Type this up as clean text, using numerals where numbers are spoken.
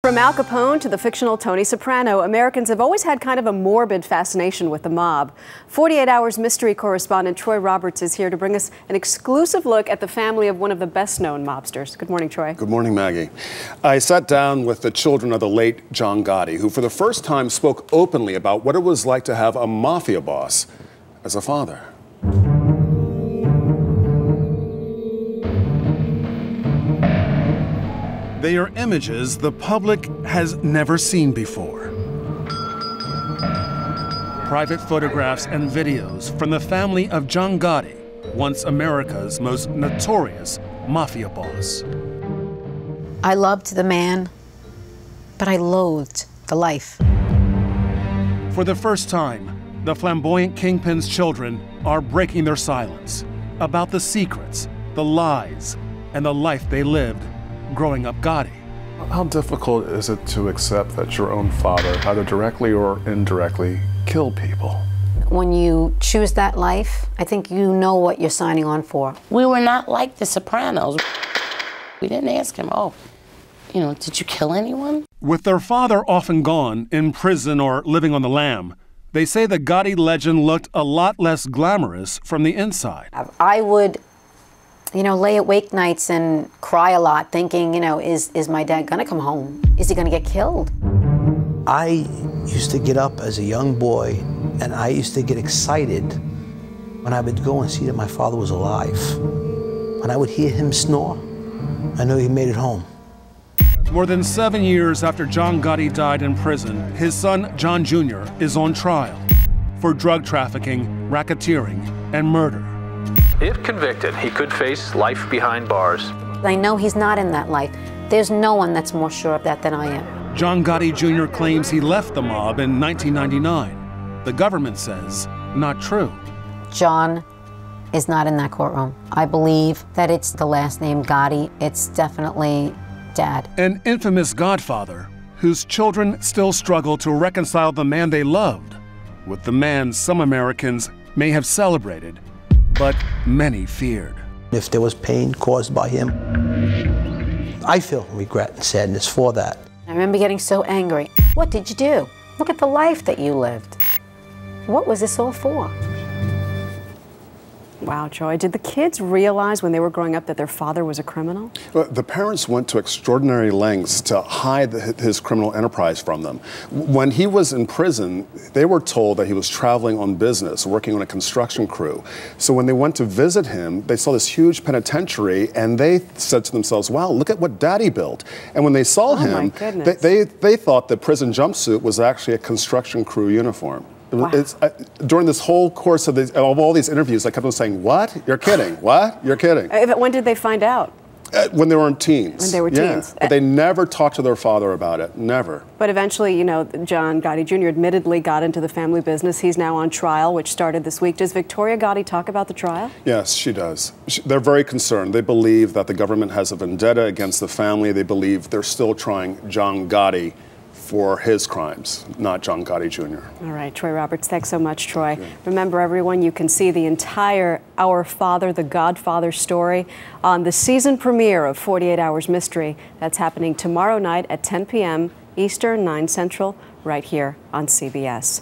From Al Capone to the fictional Tony Soprano, Americans have always had kind of a morbid fascination with the mob. 48 Hours mystery correspondent Troy Roberts is here to bring us an exclusive look at the family of one of the best-known mobsters. Good morning, Troy. Good morning, Maggie. I sat down with the children of the late John Gotti, who for the first time spoke openly about what it was like to have a mafia boss as a father. They are images the public has never seen before. Private photographs and videos from the family of John Gotti, once America's most notorious mafia boss. I loved the man, but I loathed the life. For the first time, the flamboyant kingpin's children are breaking their silence about the secrets, the lies, and the life they lived growing up Gotti. How difficult is it to accept that your own father, either directly or indirectly, killed people? When you choose that life, I think you know what you're signing on for. We were not like the Sopranos. We didn't ask him, did you kill anyone? With their father often gone, in prison or living on the lam, they say the Gotti legend looked a lot less glamorous from the inside. I would lay awake nights and cry a lot thinking, is my dad gonna come home? Is he gonna get killed? I used to get up as a young boy and I used to get excited when I would go and see that my father was alive. When I would hear him snore, I knew he made it home. More than 7 years after John Gotti died in prison, his son, John Jr., is on trial for drug trafficking, racketeering, and murder. If convicted, he could face life behind bars. I know he's not in that life. There's no one that's more sure of that than I am. John Gotti Jr. claims he left the mob in 1999. The government says not true. John is not in that courtroom. I believe that it's the last name Gotti. It's definitely Dad. An infamous Godfather whose children still struggle to reconcile the man they loved with the man some Americans may have celebrated, but many feared. If there was pain caused by him, I feel regret and sadness for that. I remember getting so angry. What did you do? Look at the life that you lived. What was this all for? Wow, Troy. Did the kids realize when they were growing up that their father was a criminal? Well, the parents went to extraordinary lengths to hide his criminal enterprise from them. When he was in prison, they were told that he was traveling on business, working on a construction crew. So when they went to visit him, they saw this huge penitentiary, and they said to themselves, wow, look at what Daddy built. And when they saw him, they thought the prison jumpsuit was actually a construction crew uniform. Wow. During this whole course of all these interviews, I kept on saying, what? You're kidding. What? You're kidding. When did they find out? When they were teens. When they were teens. But they never talked to their father about it. Never. But eventually, John Gotti Jr. admittedly got into the family business. He's now on trial, which started this week. Does Victoria Gotti talk about the trial? Yes, she does. They're very concerned. They believe that the government has a vendetta against the family. They believe they're still trying John Gotti for his crimes, not John Gotti Jr. All right, Troy Roberts, thanks so much, Troy. Okay. Remember, everyone, you can see the entire Our Father, the Godfather story on the season premiere of 48 Hours Mystery. That's happening tomorrow night at 10 p.m. Eastern, 9 Central, right here on CBS.